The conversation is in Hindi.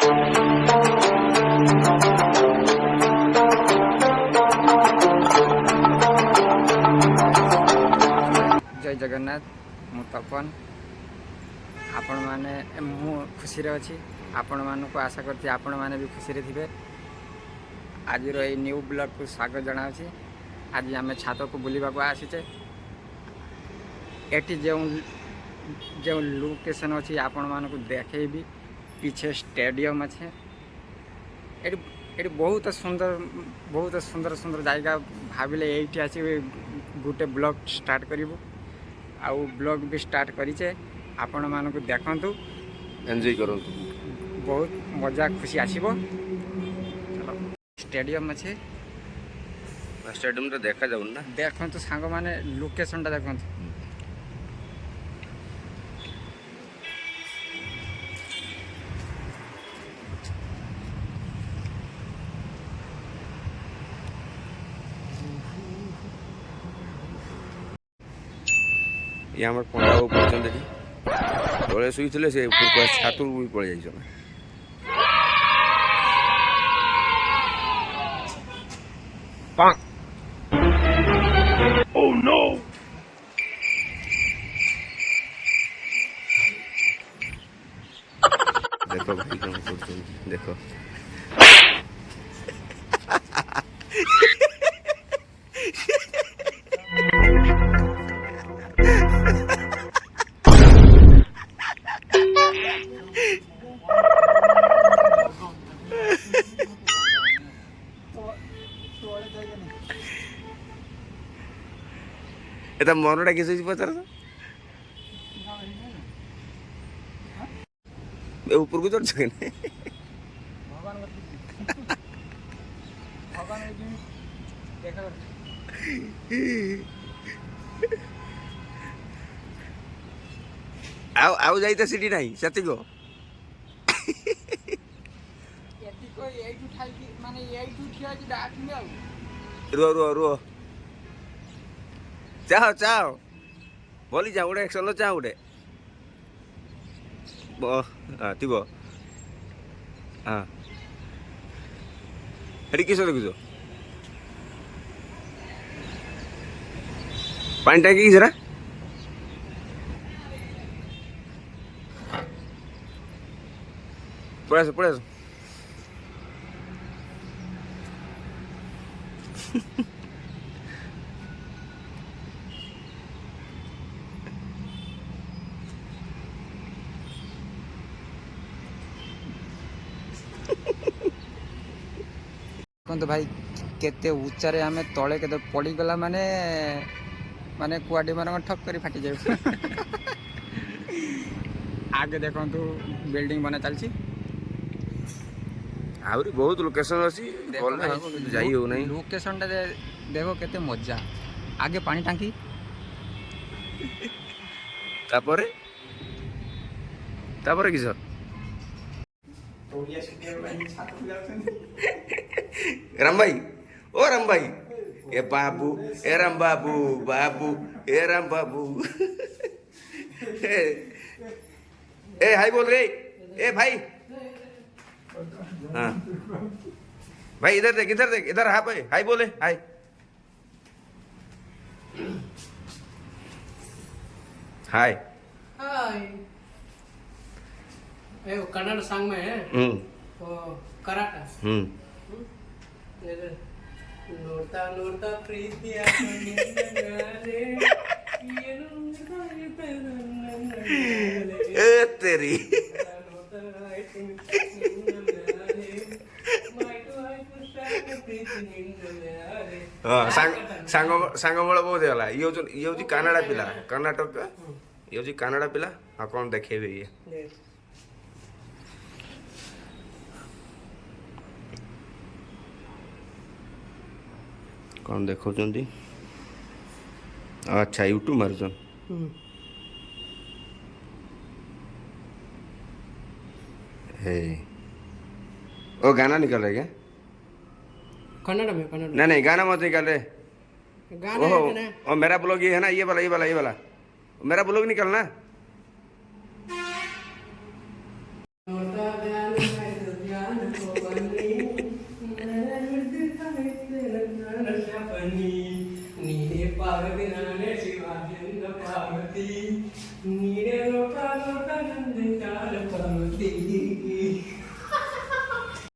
जय जगन्नाथ मु तपन आपण मैंने मु खुशी रे अच्छी आपण मान को आशा करती आपण मैंने भी खुशी रे थे। आज ये न्यू ब्लॉग को स्वागत जनावि। आज आम छात को बुलवा आसीचे। एटी जो लोकेशन अच्छी आपण मान को देखेबी। पीछे स्टेडियम अच्छे। ये बहुत सुंदर सुंदर जगह भाविले ये आसी गोटे ब्लॉग स्टार्ट करूँ। आउ ब्लॉग भी स्टार्ट करीचे। आपण मान को देखंतु एंजॉय करूँ। बहुत मजा खुशी आसीबो। स्टेडियम अच्छे। स्टेडियम रे देखा जाउन ना। देखंतु सांग माने लोकेशन टा देखंतु। ये आम पंडा बाबू पड़ते तले शुई से छात भी पड़े जाइए। Oh no! देखो भाई कौन करछन देखो। एता मनटा किसी पचार ऊपर को चढ़ सके आउ जाइता सीटी नहीं सती को रुह रुह रुह चाहो चाहो बोली जा गोटे एक्शन चाह गोटे थी हाँ हेटी किस देखुच पानी टाँगी जरा पड़े पड़े देखो भाई केते उच्चारे आमे तले केते पड़ी गला माने माने कुआडी मान ठप करी फाटी जाए। आगे देखो बिल्डिंग बना चलची। आहुरी बहुत लोकेशन अच्छी जाई हो नहीं। लोकेशन टा देखो केते मजा। आगे पानी टांकी तापरे तापरे किस राम भाई ओ राम भाई ए बाबू ए राम बाबू बाबू ए राम बाबू ए हाय बोल रे ए भाई। हाँ भाई इधर देख इधर हाँ भाई हाय बोले हाय। हाय हाय ए कन्नड़ सॉन्ग में है वो कराटा ನೋಡ್ತಾ ನೋಡ್ತಾ ಪ್ರೀತಿಯ तेरी सांग बल बहुत है ये हूँ कनाडा पिला कर्नाटक ये हूँ कनाडा पिला हाँ कौन देखेबे ये कौन देखो अच्छा यूट्यूब मार्जन हे ओ गाना निकल रहा है क्या कन्नड़ में कन्नड़ नहीं नहीं गाना मत निकाल रहे गाना ओहो है और मेरा ब्लॉग ये है ना ये वाला मेरा ब्लॉग निकलना पार्वती नाने शिवाजी पार्वती नीरे